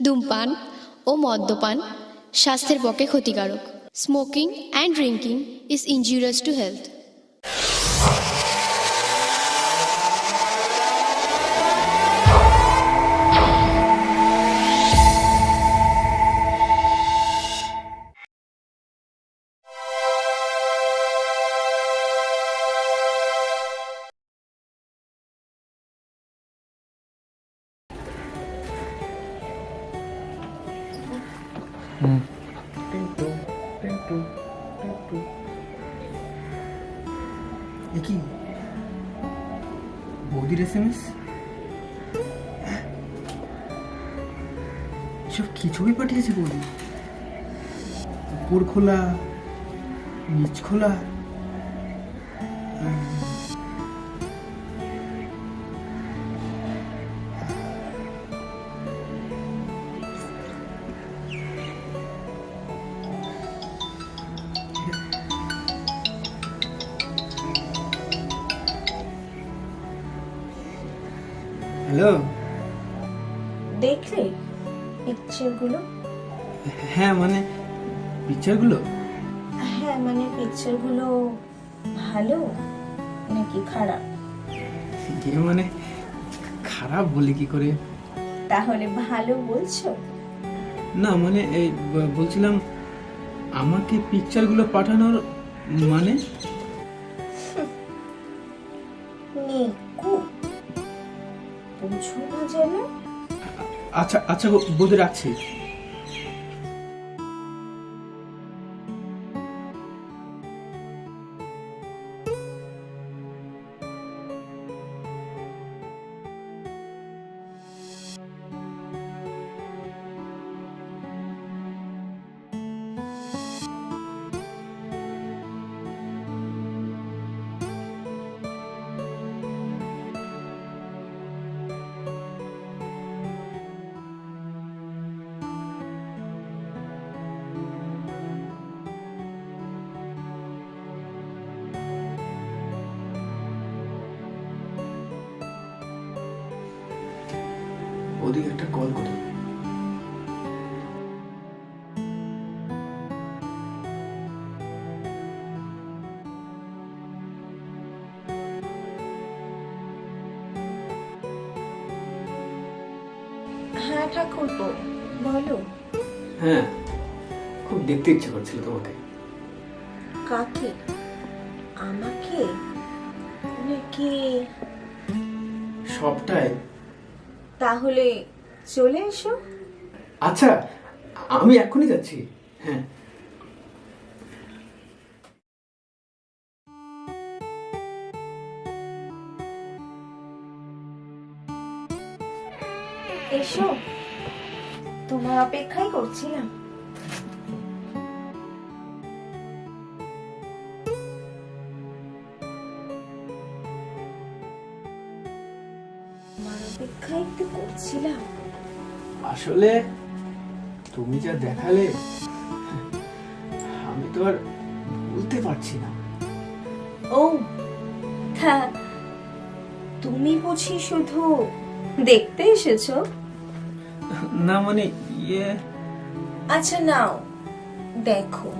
ধূমপান ও মদ্যপান স্বাস্থ্যের পক্ষে ক্ষতিকারক। Smoking and drinking is injurious to health. কি বৌদির এসএমএস? সব কি ছবি পাঠিয়েছে বৌদি? উপর খোলা, নিচ খোলা। হ্যালো, দেখলে পিকচারগুলো? হ্যাঁ মানে পিকচারগুলো? হ্যাঁ মানে পিকচারগুলো ভালো নাকি খারাপ? মানে খারাপ বলি কি করে? তাহলে ভালো বলছো? না মানে এই বলছিলাম আমাকে পিকচারগুলো পাঠানোর মানে? নিকু বুঝো না যেন। আচ্ছা আচ্ছা বৌদি, রাখছি। ওদিকে একটা কল করি। হ্যাঁ ঠাকুরপো বলো। হ্যাঁ, খুব দেখতে ইচ্ছে করছিল তোমাকে। কাকে? আমাকে নাকি? সবটাই। তাহলে চলে এসো। আচ্ছা, আমি এক্ষুনি যাচ্ছি। হ্যাঁ। এসো, তোমার অপেক্ষাই করছিলাম। তোমার অপেক্ষাই তো করছিলাম। আসলে তুমি যা দেখালে আমি তো আর বলতে পারছি না। ও তা তুমি বুঝি শুধু দেখতে এসেছো? না মানে ইয়ে। আচ্ছা নাও দেখো।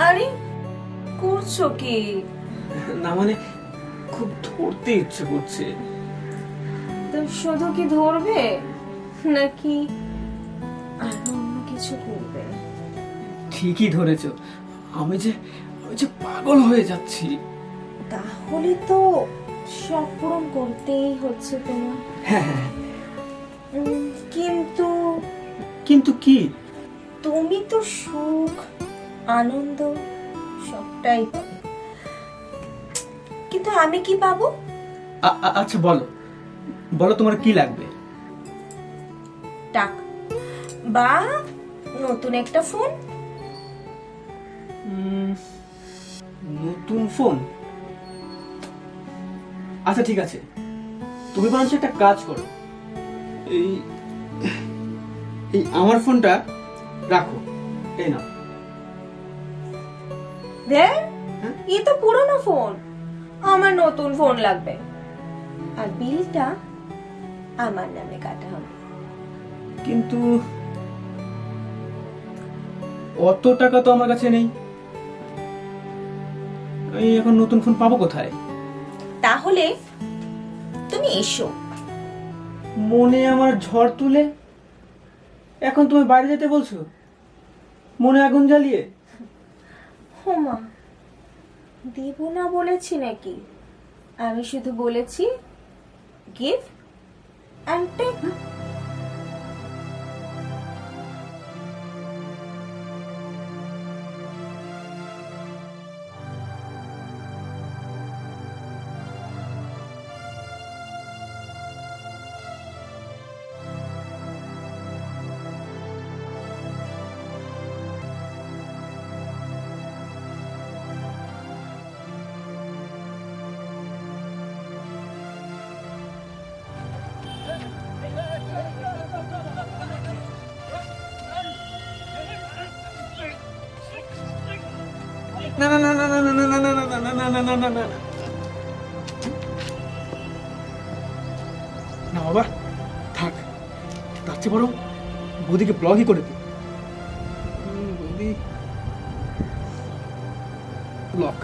আরে করছো কি? না মানে খুব ধরতে ইচ্ছে করছে। তো শুধু কি ধরবে নাকি আর অন্য কিছু করবে? ঠিকই ধরেছো, আমি যে পাগল হয়ে যাচ্ছি। তাহলে তো সব পূরণ করতেই হচ্ছে তোমার। হ্যাঁ হ্যাঁ। কিন্তু কিন্তু কি? তুমি তো সুখ আনন্দ সবটাই পাবে, কিন্তু আমি কি পাবো? আচ্ছা বলো বলো, তোমার কি লাগবে? টাকা বা নতুন একটা ফোন। নতুন ফোন? আচ্ছা ঠিক আছে, তুমি বরঞ্চ একটা কাজ করো, এই এই আমার ফোনটা রাখো, এই নাও। এই তো পুরনো ফোন, আমার নতুন ফোন লাগবে। আর বিলটা আমার নামে কাটা হবে। কিন্তু অত টাকা তো আমার কাছে নেই। আমি এখন নতুন ফোন পাবো কোথায়? তাহলে তুমি এসো। মনে আমার ঝড় তুলে এখন তুমি বাইরে যেতে বলছো, মনে আগুন জ্বালিয়ে? হোমা, দেব না বলেছি নাকি? আমি শুধু বলেছি গিভ অ্যান্ড টেক। না না না না না না না না না না না না না না না না বাবা, থাক, তার চেয়ে বরং বৌদিকে ব্লগই করে দিই। বৌদি ব্লক।